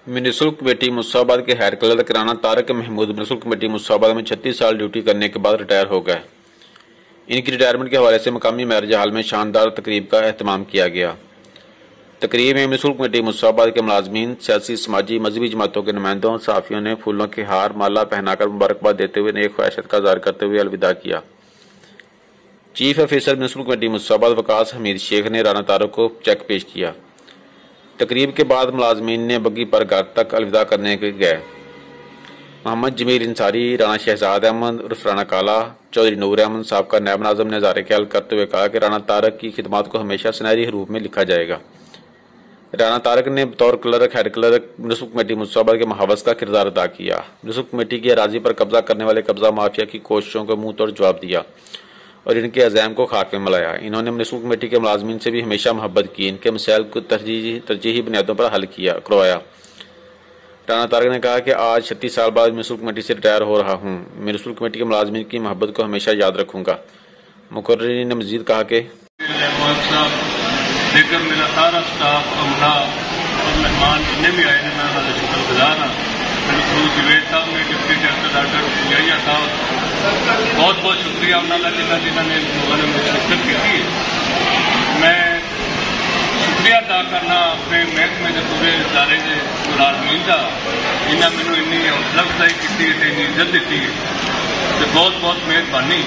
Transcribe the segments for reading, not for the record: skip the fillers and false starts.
Municipal committee Musabad के head clerk Rana Tariq Mahmood municipal committee Musabad में 36 साल ड्यूटी करने के बाद रिटायर हो गए। इनकी रिटायरमेंट के हवाले से मकामी मैरिज हॉल में शानदार तकरीब का एहतमाम किया गया। तकरीब में म्युनिसिपल कमेटी मुसाबाद के मुलाजमीन, सियासी, समाजी, मजहबी जमातों के नुमाइंदों, सहाफियों ने फूलों के हार माला पहनाकर मुबारकबाद देते हुए नेक ख्वाहिशात का इज़हार करते हुए अलविदा किया। Chief officer municipal committee Musabad Waqas Hameed Sheikh ने राणा तारक को चेक पेश किया। तकरीब के बाद मुलाजमीन ने बग्गी पर घर तक अलविदा करने के गए। मोहम्मद जमील इंसारी, राणा शहजाद अहमद उर्फ राणा काला, चौधरी नूर अहमद साहब का नायब नाज़िम ने इज़हार ख्याल करते हुए कहा कि राणा तारक की खिदमत को हमेशा सुनहरी हरूफ में लिखा जाएगा। राणा तारक ने बतौर clerk head clerk municipal committee Musabad के महावस का किरदार अदा किया। म्युनिसिपल कमेटी की अराजी पर कब्जा करने वाले कब्जा माफिया की कोशिशों को मुंह तोड़ जवाब दिया और इनके अज़ैम को खाक में मिलाया। इन्होंने म्युनिसिपल कमेटी के मुलाजमीन से भी हमेशा मोहब्बत की, इनके मसाइल को तरजीही बुनियादों पर हल करवाया। राणा तारक ने कहा कि आज 36 साल बाद म्युनिसिपल कमेटी से रिटायर हो रहा हूँ। म्युनिसिपल कमेटी के मुलाजमीन की मोहब्बत को हमेशा याद रखूंगा। मुकर्रिरीन ने मजीद कहा कि मेरा सारा स्टाफ, अमला और मेहमान जितने भी आए हैं, मैं उन्होंने शुक्रगुजार हाँ। मेरे जवेद साहब ने, डिप्टी डायरेक्टर डॉक्टर जैया साहब, बहुत बहुत शुक्रिया उन्होंने जिन्होंने लोगों ने मुझे शिरकत की थी। मैं शुक्रिया अदा करना अपने महकमे के पूरे इदारे के मुलाजमीन का, जिन्हें मैंने इन्नी हौसला अफजाई की, इन्नी इज्जत दी है, तो बहुत बहुत मेहरबानी।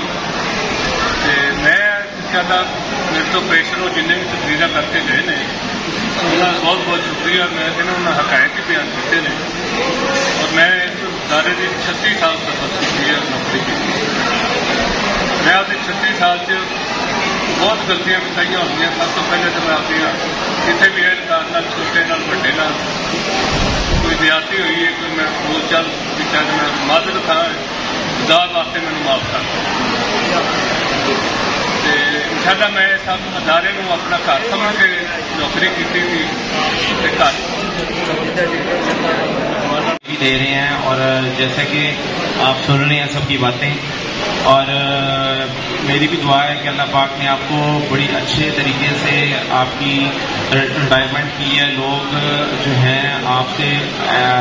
मैं ज्यादा मेरे तो पेशर हो जिन्हें भी तकरीर करके गए ने, उन्होंने बहुत बहुत शुक्रिया। मैं कहना उन्होंने हकायत ही बयान किए हैं और मैं इस इदारे की 36 साल तक की नौकरी की। मैं अपने 36 साल से बहुत गलतियां बताइया हुई। सब तो पहले तो मैं अपनी किसी भी एहलकार छोटे बड़े कोई ज्यादती हुई है, कोई मैं बोल चाल किया, मैं माजर था, खुदा वास्ते मैंने माफ कर। इंशाअल्लाह मैं सब अदारे में अपना घर समझ के नौकरी की थी। दे रहे हैं और जैसे कि आप सुन रहे हैं सबकी बातें, और मेरी भी दुआ है कि अल्लाह पाक ने आपको बड़ी अच्छे तरीके से आपकी रिटायरमेंट की है। लोग जो हैं आपसे,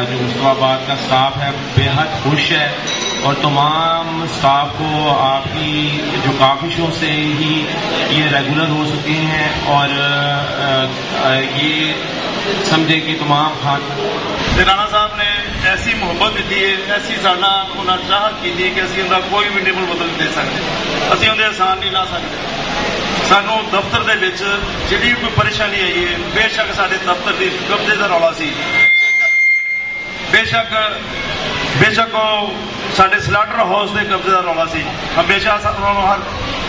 जो मुस्तफाबाद का स्टाफ है, बेहद खुश है और तमाम स्टाफ को आपकी जो काफिशों से ही ये रेगुलर हो चुके हैं और ये समझे कि तमाम राणा साहब ने ऐसी मोहब्बत दी है, ऐसी साडा उन्होंने चाहत की कि असीं उनका कोई भी टेबल बदल नहीं दे सकते, असीं उनके एहसान नहीं ला सकते। सानू दफ्तर दे विच जिहड़ी कोई परेशानी आई है, बेशक साडे दफ्तर की कब्जे का रौला सी, बेशक साडे स्लाटर हाउस के कब्जे का रौला सी, हमेशा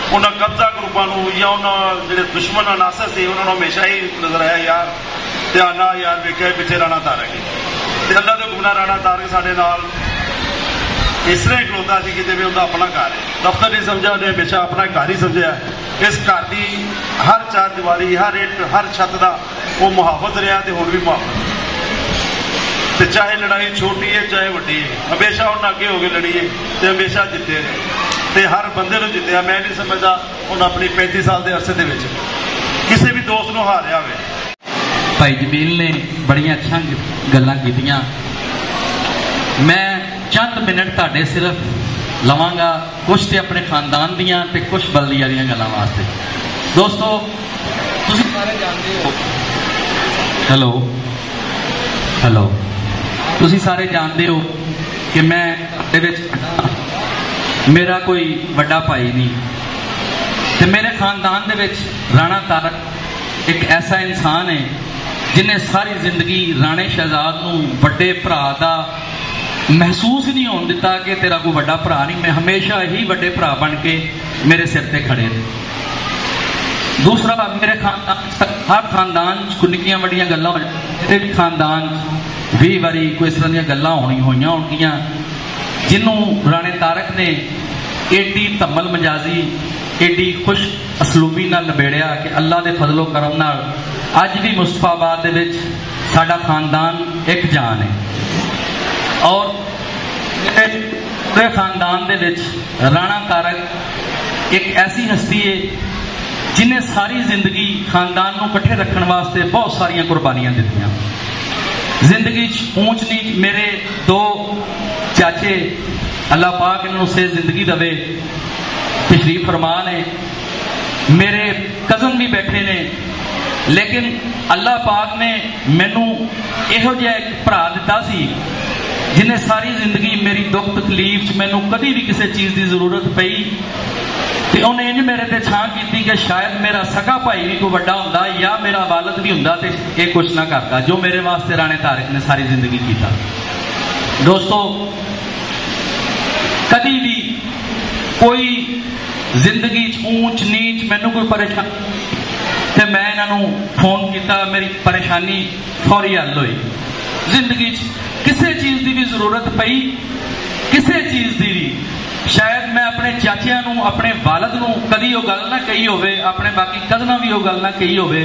उन्होंने कब्जा ग्रुपों या उन्होंने जो दुश्मन अनासर से उन्होंने हमेशा ही नजर आया, यार ध्यान यार वेख्या पिछे राणा तारक है। अल्लाह के गुना राणा तारक साडे नाल इस तरह ही खलोता सी कि जिवें उनका अपना घर है। दफ्तर नहीं समझा, उन्हें हमेशा अपना घर ही समझा। इस घर की हर चार दीवारी, हर इट, हर छत का वो मुहाफत रहा तो हुण भी मुहाफत। तो चाहे लड़ाई छोटी है चाहे वड्डी है, हमेशा उन्हें अगे हो के लड़ी है तो हमेशा जिते रहे, तो हर बंदे को जितया। मैं नहीं समझदा उन्हें अपनी 35 साल के अरसे किसी भी दोस्त को हारिया हो। भाई जमील ने बड़िया अच्छा गल्लां कीतियां। मैं चंद मिनट तुहाडे सिर्फ लवांगा, कुछ तो अपने खानदान दियां ते कुछ बल्दिया दियां गल्लां वास्ते। दोस्तों तुसीं सारे जानते हो, हेलो तुसीं सारे जानते हो कि मैं मेरा कोई वड्डा भाई नहीं, ते मेरे खानदान दे विच राणा तारक एक ऐसा इंसान है जिन्हें सारी जिंदगी राणे शहजाद नूं वड्डे भरा दा महसूस नहीं होने दिता कि तेरा कोई वड्डा भरा नहीं। मैं हमेशा ही वड्डे भरा बन के मेरे सिर ते खड़े ने। दूसरा, मेरे खानदान, हर खानदान को निक्कियां वड्डियां गल्लां हो, मेरे भी खानदान 20 बारी कोई इस तरह दी गल्लां होईयां होणगियां जिन्हों राणे तारक ने एडी धम्मल मजाजी, एडी खुश असलूबी नाल नबेड़िया कि अल्लाह के फजलो करम नाल अज भी मुस्तफाबाद दे विच साडा खानदान एक जान है। और पूरे खानदान दे विच राणा तारक एक ऐसी हस्ती है जिन्हें सारी जिंदगी खानदान को इकट्ठे रखने वास्ते बहुत सारिया कुर्बानियां दित्तियां। जिंदगी ऊंच नीच मेरे दो चाचे अल्लाह पाक इन्होंने से जिंदगी दवे तशरीफ फरमा ने, मेरे कज़न भी बैठे ने, लेकिन अल्लाह पाक ने मैनू इहो जिहा एक भरा दिता सी जिन्हें सारी जिंदगी मेरी दुख तकलीफ च मैनू कभी भी किसी चीज़ की जरूरत पई ते उन्हें इंज मेरे ते छां की कि शायद मेरा सगा भाई भी कोई वड्डा हुंदा या मेरा वालद भी हुंदा ते ये कुछ ना करता जो मेरे वास्ते राणे तारक ने सारी जिंदगी किया। दोस्तों, कभी भी कोई जिंदगी ऊंच नीच मैनू कोई परेशानी ते मैं इन्हों फोन किया, मेरी परेशानी फौरी हल हुई। जिंदगी किसी चीज़ की भी जरूरत पई, किसी चीज़ की भी, शायद मैं अपने चाचिया नूं अपने वालद नूं कदी वो गल ना कही होवे, अपने बाकी कज़नां भी वो गल ना कही होवे।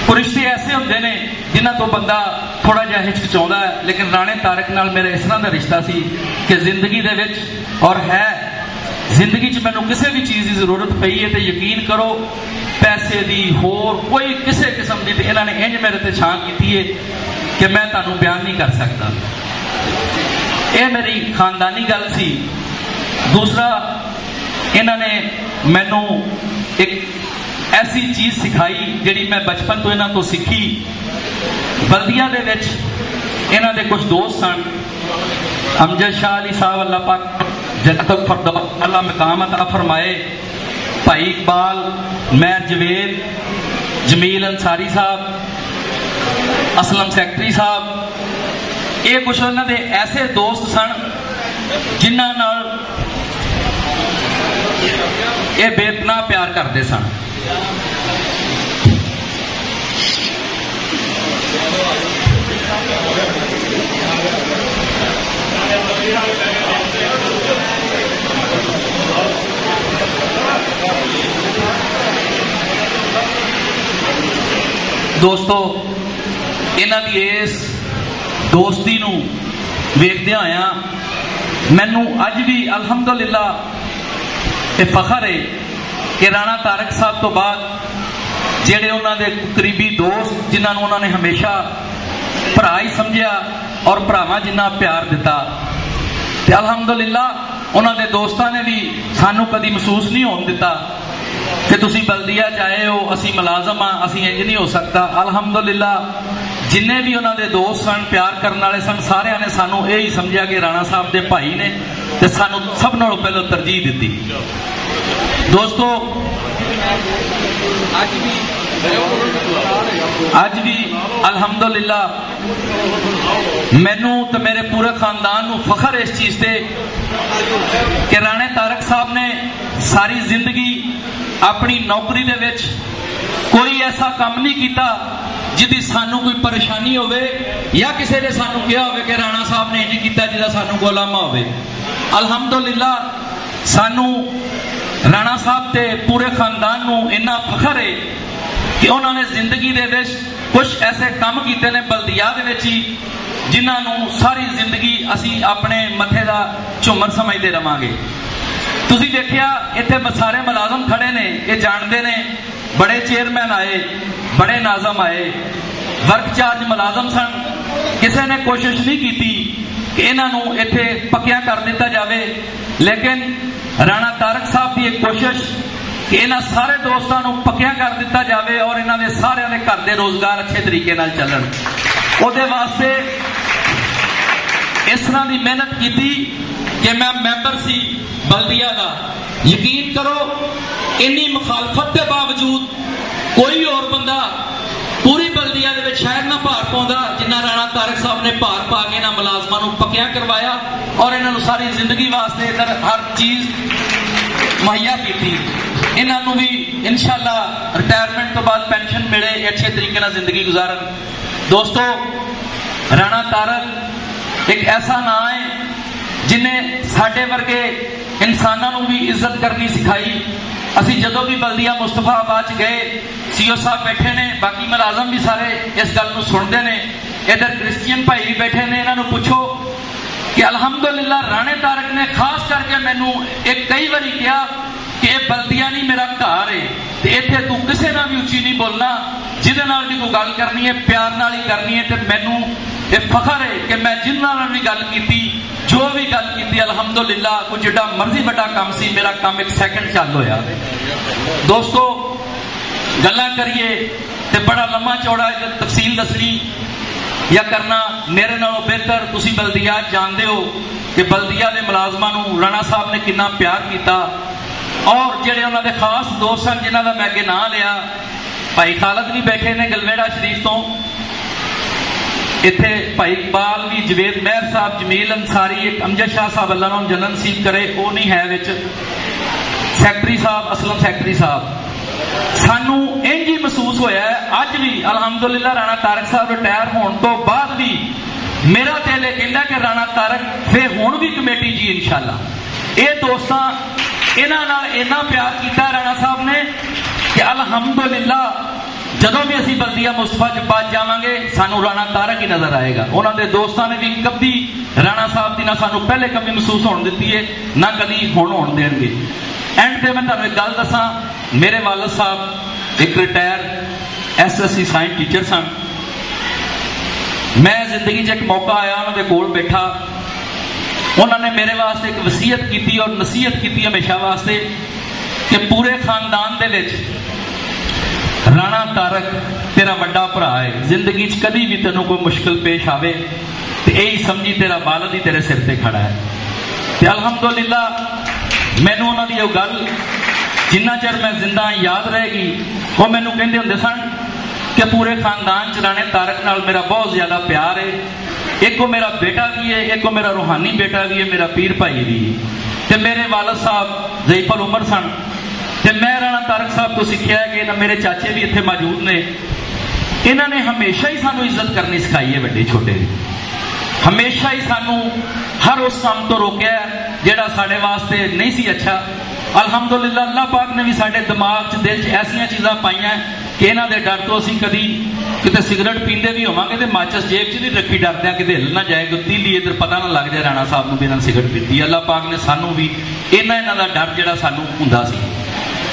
कुछ रिश्ते ऐसे होंदे ने जिन्हां तो बंदा थोड़ा जिहा हिचकिचाउंदा है, लेकिन राणे तारक नाल मेरा इस तरह का रिश्ता सी कि जिंदगी दे विच और है जिंदगी च मैनूं किसी भी चीज़ की जरूरत पई है तो यकीन करो पैसे की होर कोई किसी किस्म की इन्होंने इंज मेरे ते छां की है कि मैं तुहानूं बयान नहीं कर सकता। यह मेरी खानदानी गल सी। दूसरा, इन्होंने मैनू एक ऐसी चीज़ सिखाई जिहड़ी मैं बचपन तो इन्हां तो सीखी। बल्दिया दे विच इन्हां दे कुछ दोस्त सन, अमजद शाह अली साहब अल्लाह पाक जन्नतुल फिरदौस अल्लाह मकाम अता फरमाए, भाई इकबाल, मैर जवेद, जमील अंसारी साहब, असलम सैकटरी साहब, ये कुछ उन्हां दे ऐसे दोस्त सन जिन्हां नाल ये बेपनाह प्यार करते सन। दोस्तों, इन्हां दी इस दोस्ती नूं वेखदियां होया मैनू अज भी अल्हम्दुलिल्लाह ये फखर है कि राणा तारक साहब तो बाद जेड़े उन्होंने करीबी दोस्त जिन्होंने उन्होंने हमेशा भरा ही समझिया और भरावां जिन्ना प्यार दिता, अल्हम्दुलिल्लाह उन्होंने दोस्तों ने भी सानू कभी महसूस नहीं होने दिता कि तुसी बल्दिया चाहे हो असी मुलाजम हाँ असी इंज नहीं हो सकता। अल्हम्दुलिल्लाह जिन्ने भी उन्होंने दोस्त सन प्यार करने वाले सन सारिਆਂ ने सानू यही समझा कि राणा साहब के भाई ने ते सानू सब नालों पहले तरजीह दी। दोस्तों, अज भी अल्हम्दुलिल्लाह मैनू तो मेरे पूरे खानदान नू फखर इस चीज़ से कि राणे तारक साहब ने सारी जिंदगी अपनी नौकरी दे विच कोई ऐसा काम नहीं किया जिहदी सानू कोई परेशानी होवे या किसी ने सानू कहा होवे कि राणा साहब ने इंज कीता जिहदा सानू कोई लामा होवे। अल्हम्दुलिल्लाह सानू राणा साहब ते पूरे खानदान नू इन्ना फखर है कि उन्होंने जिंदगी दे विच कुछ ऐसे काम कीते ने बल्दिया दे विच ही जिन्हां नू सारी जिंदगी असी अपने मथे दा झूमर समझते रहांगे। तुसीं देखिया इत्थे सारे मुलाजम खड़े ने, ये जानते ने, बड़े चेयरमैन आए, बड़े नाजम आए, वर्क चार्ज मुलाजम सन, किसी ने कोशिश नहीं की कि इन्हों इत्थे पक्या कर दिता जाए, लेकिन राणा तारक साहब की एक कोशिश कि इन्हां सारे दोस्तों को पक्या कर दिता जाए और इन्हां दे सारिਆਂ दे घर दे रोजगार अच्छे तरीके नाल चलन, उहदे वास्ते इस तरह की मेहनत की कि मैं मैंबर सी बल्दिया का। यकीन करो इन्नी मुखालफत के बावजूद कोई और बंदा पूरी बल्दिया दे विच शायद ना भार पाउंदा जिन्ना राणा तारक साहब ने भार पा के इन्हां मुलाजमां नूं पक्या करवाया और इन्हां नूं सारी जिंदगी वास्ते इधर हर चीज़ मुहैया की। इन्हों भी इंशाअल्लाह रिटायरमेंट तो बाद पेंशन मिले, अच्छे तरीके नाल जिंदगी गुजारन। दोस्तों, राणा तारक एक ऐसा नाम है जिन्हें साडे वर्गे इंसानों भी इज्जत करनी सिखाई। असी जदों भी बल्दिया मुस्तफाबाद गए, सीओ साहब बैठे ने, बाकी मुलाजम भी सारे इस गल नूं सुनते हैं, इधर क्रिश्चियन भाई भी बैठे ने, इन्हों पूछो कि अल्हम्दुलिल्लाह राणे तारक ने खास करके मैनू एक कई बारी कहा کہ یہ بلدیا نہیں میرا گھر ہے تے ایتھے تو کسے نال بھی اچھی نہیں بولنا, جہدے نال بھی کوئی گل کرنی ہے پیار نال ہی کرنی ہے. تے مینوں یہ فخر ہے کہ میں جنہاں نال بھی گل کیتی, جو بھی گل کیتی الحمدللہ, کوئی جڈا مرضی بڑا کام سی میرا کام 1 سیکنڈ چل ہویا. دوستو گلاں کریے تے بڑا لمبا چوڑا تفصیل دسنی یا کرنا میرے نالوں بہتر تسی بلدیات جانتے ہو کہ بلدیہ دے ملازماں نوں رانا صاحب نے کتنا پیار کیتا, اور جڑے انہاں دے خاص دوست سن جنہاں دا میں اگے نام لیا, بھائی خالد بھی بیٹھے نے گلویڑا شریف تو, اتنے بھائی اقبال بھی, جوید مہر صاحب, جمیل انصاری, ایک امجد شاہ صاحب اللہ انہوں جنت نصیب کرے وہ نہیں ہے وچ, سیکٹری صاحب, اسلم سیکٹری صاحب. سانو انج ہی محسوس ہویا ہے اج بھی الحمدللہ رانا طارق صاحب ریٹائر ہون تو بعد بھی میرا دل یہ کہندا کہ رانا طارق پھر ہون بھی کمیٹی جی انشاءاللہ. یہ دوستاں انہاں نال اینا پیار کیتا رانا صاحب نے کہ الحمدللہ جدوں بھی اسی بلدیہ مصطفیٰ چ پاس جاواں گے سانو رانا طارق ہی نظر آئے گا. انہاں دے دوستاں نے بھی کبھی رانا صاحب دی نہ سانو پہلے کبھی محسوس ہون دتی ہے نہ کبھی ہون دین گے. اینڈ تے میں تانوں ایک گل دساں, میرے والد صاحب ایک ریٹائر SSC سائنس ٹیچر سن. میں زندگی چ ایک موقع آیا انہوں دے کول بیٹھا, انہوں نے میرے واسطے ایک وصیت کی اور نصیحت کی ہمیشہ واسطے کہ پورے خاندان دے وچ رانا طارق تیرا بڑا بھرا ہے, زندگی چ کدی بھی تینوں کوئی مشکل پیش آوے تے یہی سمجھی تیرا والد ہی تیرے سر تے کھڑا ہے. تے الحمدللہ مینوں انہاں دی وہ گل جنہ چر میں زندہ یاد رہے گی. وہ مینوں کہندے ہوندے سن کہ پورے خاندان چ رانے طارق نال میرا بہت زیادہ پیار ہے, ایک وہ میرا بیٹا بھی ہے, ایک وہ میرا روحانی بیٹا بھی ہے, میرا پیر بھائی بھی ہے. تے میرے والد صاحب ضعیف العمر سن, تے میں رانا طارق صاحب تو سیکھیا ہے کہ میرے چاچے بھی اتنے موجود نے, انہوں نے ہمیشہ ہی سانو عزت کرنی سکھائی ہے بڑے چھوٹے دی, ہمیشہ ہی سانو ہر اس کام تو روکیا ہے جڑا ساڈے واسطے نہیں سی اچھا. الحمدللہ اللہ پاک نے بھی ساڈے دماغ چ دل چ ایسیاں چیزاں پائیاں کہ انہاں دے ڈر تو اسی کدی کتے سگریٹ پیندے بھی ہوواں گے تے ماچس جیب چ نہیں رکھی ڈردیاں کہ ہل نہ جائے گی تیلی ادھر پتہ نہ لگ جائے رانا صاحب نوں بھی انہاں سگریٹ پیتی. اللہ پاک نے سانو بھی انہاں دا ڈر جڑا سانو ہوندا سی.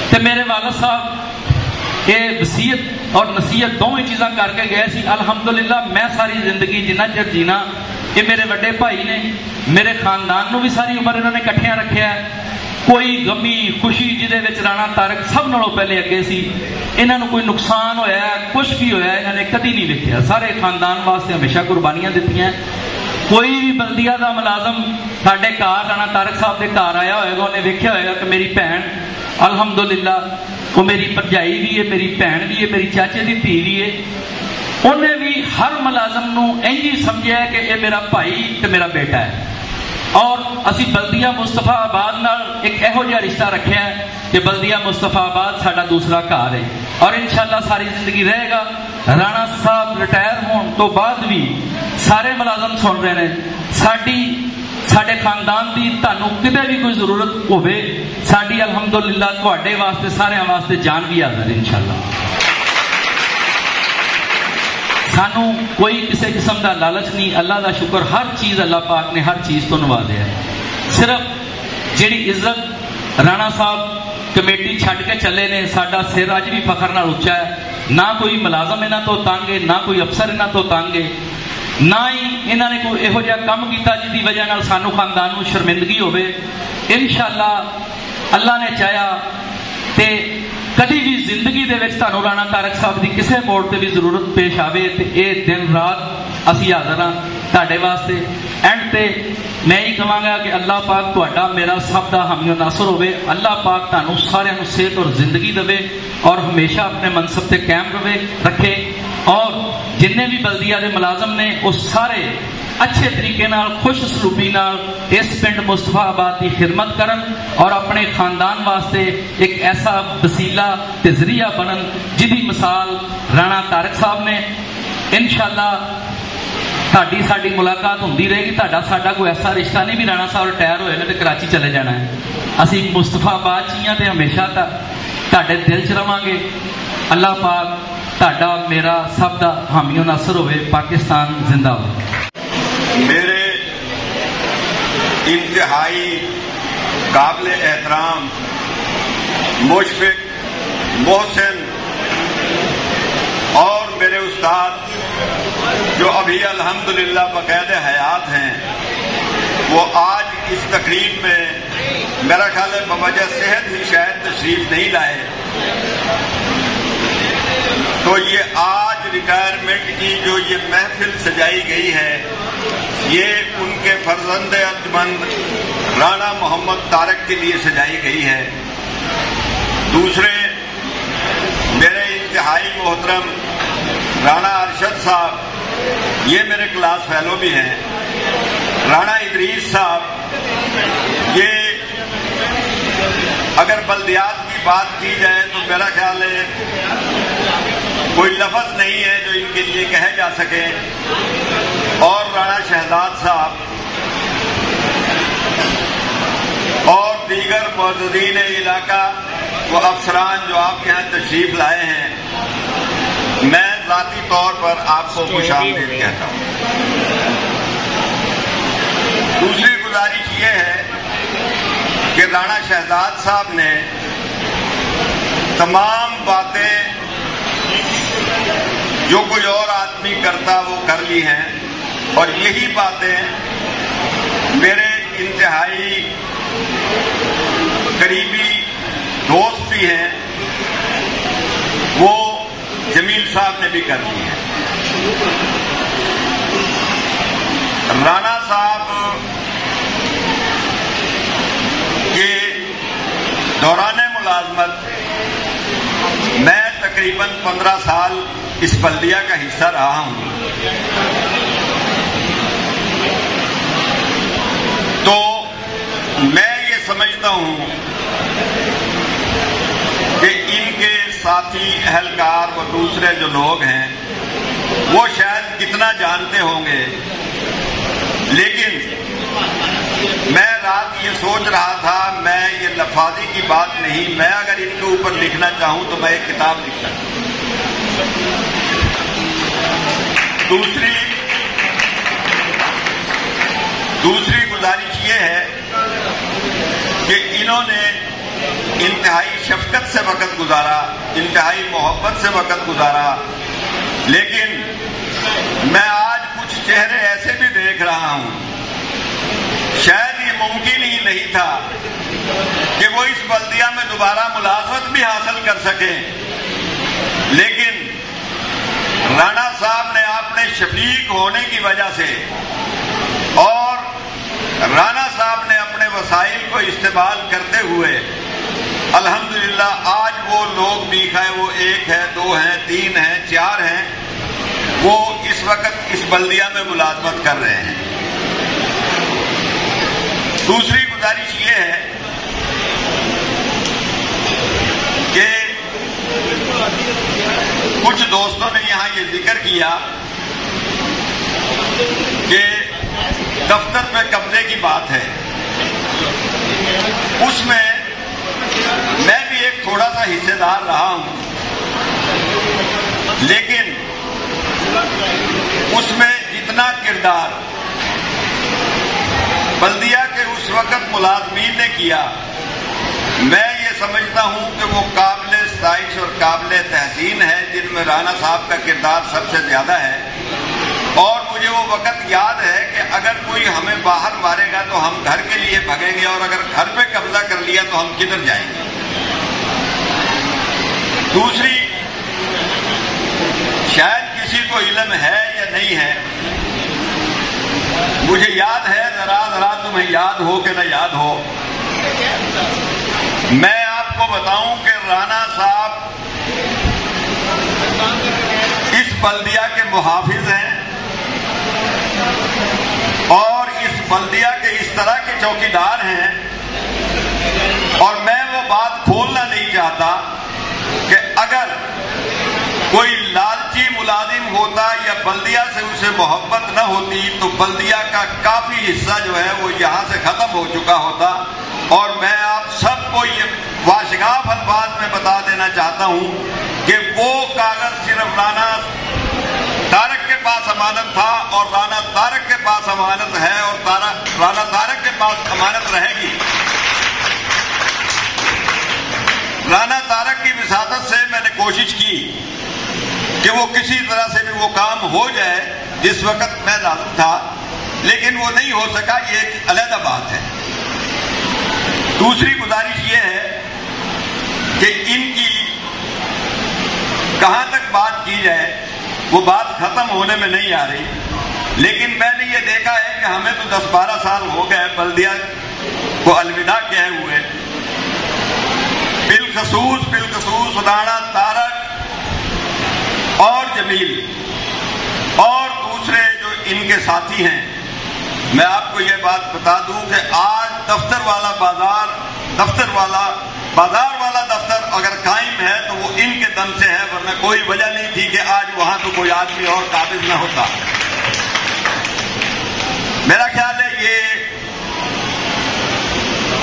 تے میرے والد صاحب یہ وصیت اور نصیحت دونوں چیزاں کر کے گئے سی. الحمدللہ میں ساری زندگی جنہ چر جینا, یہ میرے بڑے بھائی نے, میرے خاندان نو بھی ساری عمر انہوں نے کٹھیاں رکھیا ہے. کوئی غمی خوشی جہدے وچ رانا طارق سب نالوں پہلے اگے سی, انہاں نو کوئی نقصان ہویا ہے کچھ بھی ہویا ہے انہوں نے کدی نہیں ویکھیا. سارے خاندان واسطے ہمیشہ قربانیاں دتیاں. کوئی بھی بلدیہ دا ملازم ساڈے گھر رانا طارق صاحب دے گھر آیا ہوئے گا, انہیں ویکھیا ہوئے گا کہ میری بہن الحمدللہ وہ میری بھرجائی بھی ہے, میری بہن بھی ہے, میری چاچے دی دھی بھی ہے. انہیں بھی ہر ملازم نو انجی سمجھا ہے کہ یہ میرا بھائی تے میرا بیٹا ہے. اور اسی بلدیہ مصطفیٰ آباد نال ایک یہو جہا رشتہ رکھیا ہے کہ بلدیہ مصطفیٰ آباد ساڈا دوسرا گھر ہے, اور انشاءاللہ ساری زندگی رہے گا. رانا صاحب ریٹائر ہون تو بعد بھی سارے ملازم سن رہے ہیں, ساڈے خاندان دی تانوں کتے بھی کوئی ضرورت ہوے ساڈی الحمدللہ تواڈے واسطے سارے واسطے جان بھی حاضر انشاءاللہ. سانو کوئی کسی قسم دا لالچ نہیں, اللہ دا شکر ہر چیز اللہ پاک نے ہر چیز تو نوازیا ہے. صرف جیڑی عزت رانا صاحب کمیٹی چھڈ کے چلے نے, ساڈا سر اج بھی فخر نال اچا ہے. نہ کوئی ملازم انہاں تو تنگ ہے, نہ کوئی افسر انہاں تو تنگ ہے, نہ ہی انہاں نے کوئی یہو جہا کام کیتا جس کی وجہ نال سانو خاندان نو شرمندگی ہوے. انشاءاللہ اللہ نے چاہیا تے کدی بھی زندگی دے وچ تانوں رانا طارق صاحب دی کسے موڑ تے بھی ضرورت پیش آوے تے اے دن رات اسی حاضر ہاں تہاڈے واسطے. اینڈ تے میں ہی کہاں گا کہ اللہ پاک تہاڈا میرا سب دا حامی و ناصر ہوے. اللہ پاک تانوں سارے نوں صحت اور زندگی دے اور ہمیشہ اپنے منصب تے قائم رکھے. اور جننے بھی بلدیہ دے ملازم نے وہ سارے اچھے طریقے نال خوش سلوکی نال اس پنڈ مصطفیٰ آباد کی خدمت کرن اور اپنے خاندان واسطے ایک ایسا وسیلہ تے ذریعہ بنن جدی مثال رانا طارق صاحب نے. انشاءاللہ تہاڈی ساڈی ملاقات ہوندی رہے گی. تہاڈا ساڈا کوئی ایسا رشتہ نہیں بھی رانا صاحب ریٹائر ہوئے نے تے کراچی چلے جانا ہے. اسی مصطفیٰ آباد چیاں تے ہمیشہ تہاڈے دل چ رواں گے. اللہ پاک تہاڈا میرا سب دا حامی و ناصر ہوئے. پاکستان زندہ ہو. میرے انتہائی قابل احترام मुशफिक, मोहसिन और मेरे उस्ताद जो अभी अल्हम्दुलिल्लाह बकायदे हयात हैं, वो आज इस तकरीब में मेरा ख्याल है बवजह सेहत ही शायद तशरीफ नहीं लाए। तो ये आज रिटायरमेंट की जो ये महफिल सजाई गई है, ये उनके फर्जंद अर्जमंद राणा मोहम्मद तारक के लिए सजाई गई है। दूसरे मेरे इंतहाई मोहतरम राणा अरशद साहब, ये मेरे क्लास फेलो भी हैं। राणा इदरीस साहब, ये अगर बल्दियात की बात की जाए तो मेरा ख्याल है कोई लफ्ज नहीं है जो इनके लिए कहे जा सके। और राणा शहजाद साहब और दीगर मौजूदीन इलाका वो अफसरान जो आपके यहाँ तशरीफ लाए हैं, मैं ज़ाती तौर पर आपको खुशामदीद कहता हूँ। दूसरी गुजारिश ये है कि राणा शहजाद साहब ने तमाम बातें जो कोई और आदमी करता वो कर ली हैं, और यही बातें मेरे इंतहाई करीबी दोस्त भी हैं, वो जमील साहब ने भी कर ली है। राणा साहब के दौरान मुलाजमत मैं तकरीबन 15 साल इस बल्दिया का हिस्सा रहा हूं, तो मैं ये समझता हूं कि इनके साथी अहलकार व दूसरे जो लोग हैं वो शायद कितना जानते होंगे, लेकिन मैं रात ये सोच रहा था, मैं ये लफाजी की बात नहीं, मैं अगर इनके ऊपर लिखना चाहूं तो मैं एक किताब लिख सकता हूं। दूसरी गुजारिश ये है कि इन्होंने इंतहाई शफकत से वक़्त गुजारा, इंतहाई मोहब्बत से वक़्त गुजारा, लेकिन मैं आज कुछ चेहरे ऐसे भी देख रहा हूं, शायद ये मुमकिन ही नहीं था कि वो इस बल्दिया में दोबारा मुलाजमत भी हासिल कर सके, लेकिन राणा साहब ने अपने शफीक होने की वजह से और राणा साहब ने अपने वसाइल को इस्तेमाल करते हुए अल्हम्दुलिल्लाह आज वो लोग भी है, वो 1 है, 2 है, 3 है, 4 हैं, वो इस वक्त इस बल्दिया में मुलाजमत कर रहे हैं। दूसरी गुजारिश ये है कि कुछ दोस्तों ने यहां ये जिक्र किया कि दफ्तर पे कब्जे की बात है, उसमें मैं भी एक थोड़ा सा हिस्सेदार रहा हूं, लेकिन उसमें जितना किरदार बल्दिया के उस वक्त मुलाजमीन ने किया, मैं ये समझता हूं कि वो काबिल सताइश और काबिल तहसीन है, जिनमें राणा साहब का किरदार सबसे ज्यादा है। और मुझे वो वक्त याद है कि अगर कोई हमें बाहर मारेगा तो हम घर के लिए भागेंगे, और अगर घर पे कब्जा कर लिया तो हम किधर जाएंगे। दूसरी, शायद किसी को इल्म है या नहीं है, मुझे याद है, जरा तुम्हें याद हो कि न याद हो, मैं आपको बताऊं कि राणा साहब इस बल्दिया के मुहाफिज हैं और इस बल्दिया के इस तरह के चौकीदार हैं, और मैं वो बात खोलना नहीं चाहता कि अगर कोई लालची मुलाजिम होता या बल्दिया से उसे मोहब्बत न होती तो बल्दिया का काफी हिस्सा जो है वो यहां से खत्म हो चुका होता। और मैं आप सबको ये वाशगाफ अल्फाज में बता देना चाहता हूं कि वो कागज सिर्फ राणा तारक के पास अमानत था, और राणा तारक के पास अमानत है, और राणा तारक के पास अमानत रहेगी। कोशिश की कि वो किसी तरह से भी वो काम हो जाए जिस वक्त मैं लाज़िम था, लेकिन वो नहीं हो सका, ये एक अलग बात है। दूसरी गुजारिश ये है कि इनकी कहां तक बात की जाए, वो बात खत्म होने में नहीं आ रही। लेकिन मैंने ये देखा है कि हमें तो 10-12 साल हो गए बल्दिया को अलविदा कहे हुए। बिलखसूस राणा तारक और जमील और दूसरे जो इनके साथी हैं, मैं आपको ये बात बता दूं कि आज दफ्तर वाला दफ्तर अगर कायम है तो वो इनके दम से है, वरना कोई वजह नहीं थी कि आज वहां तो कोई आदमी और काबिज न होता। मेरा ख्याल है ये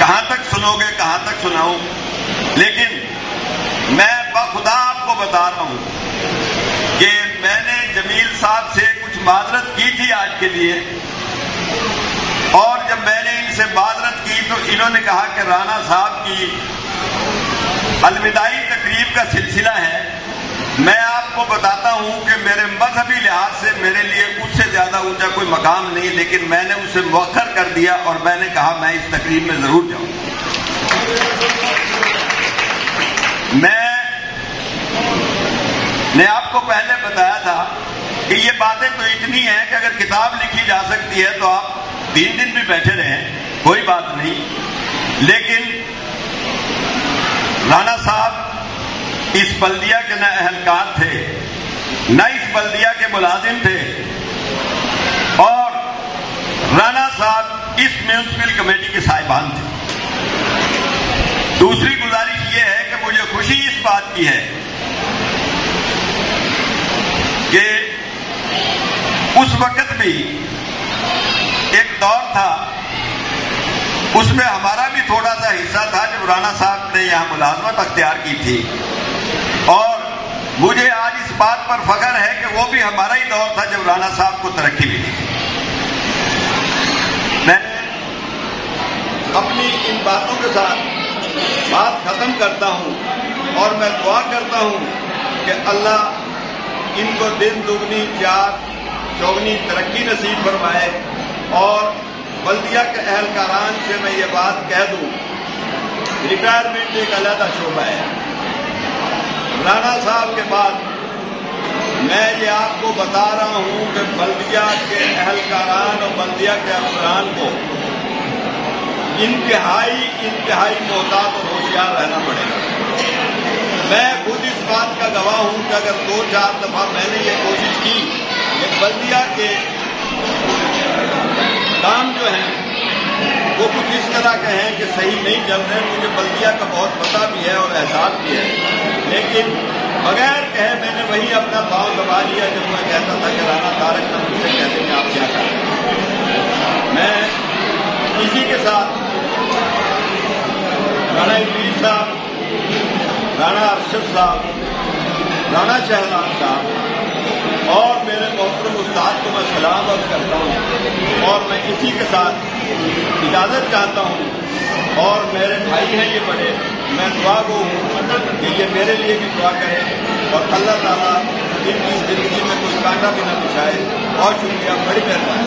कहां तक सुनोगे, कहां तक सुनाऊं, लेकिन मैं बखुदा आपको बता रहा हूं कि मैंने जमील साहब से कुछ माजरत की थी आज के लिए, और जब मैंने इनसे माजरत की तो इन्होंने कहा कि राणा साहब की अलविदाई तकरीब का सिलसिला है। मैं आपको बताता हूं कि मेरे मजहबी लिहाज से मेरे लिए उससे ज्यादा ऊंचा कोई मकाम नहीं, लेकिन मैंने उसे मुअख्खर कर दिया और मैंने कहा मैं इस तकरीब में जरूर जाऊं। मैंने आपको पहले बताया था कि ये बातें तो इतनी हैं कि अगर किताब लिखी जा सकती है तो आप 3 दिन भी बैठे रहें, कोई बात नहीं। लेकिन राणा साहब इस बल्दिया के न अहलकार थे, न इस बल्दिया के मुलाजिम थे, और राणा साहब इस म्यूनिसिपल कमेटी के साहिबान थे। दूसरी गुजारिश ये है कि मुझे खुशी इस बात की है कि उस वक्त भी एक दौर था, उसमें हमारा भी थोड़ा सा हिस्सा था जब राणा साहब ने यहां मुलाजमत अख्तियार की थी, और मुझे आज इस बात पर फख्र है कि वो भी हमारा ही दौर था जब राणा साहब को तरक्की मिली थी। मैं अपनी इन बातों के साथ बात खत्म करता हूं और मैं दुआ करता हूं कि अल्लाह इनको दिन दुगनी 4 चौगनी तरक्की नसीब फरमाए। और बल्दिया के अहलकारान से मैं ये बात कह दूं, रिटायरमेंट एक अलग शोबा है। राणा साहब के बाद मैं ये आपको बता रहा हूं कि बल्दिया के अहलकारान और बल्दिया के अफसरान को इंतहाई मोहतात और होशियार रहना पड़ेगा। मैं खुद इस बात का गवाह हूं कि अगर 2-4 दफा मैंने ये कोशिश की कि बल्दिया के काम जो हैं वो कुछ इस तरह के हैं कि सही नहीं चल रहे। मुझे बल्दिया का बहुत पता भी है और एहसास भी है, लेकिन बगैर कहे मैंने वही अपना पाँव दबा लिया जब मैं कहता था कि राणा तारक न मुझसे कहते हैं आप क्या करें। मैं इसी के साथ राणा इदरीस साहब, राणा अरशद साहब, राणा शहजाद साहब और मेरे मोहतरम उस्ताद को मैं सलाम अर्ज करता हूँ, और मैं इसी के साथ इजाजत चाहता हूँ। और मेरे भाई हैं ये बड़े, मैं दुआ गो हूँ कि ये मेरे लिए भी दुआ करें और अल्लाह ताला इनकी जिंदगी में कोई कांटा भी न बिछाए। बहुत शुक्रिया, बड़ी मेहरबानी।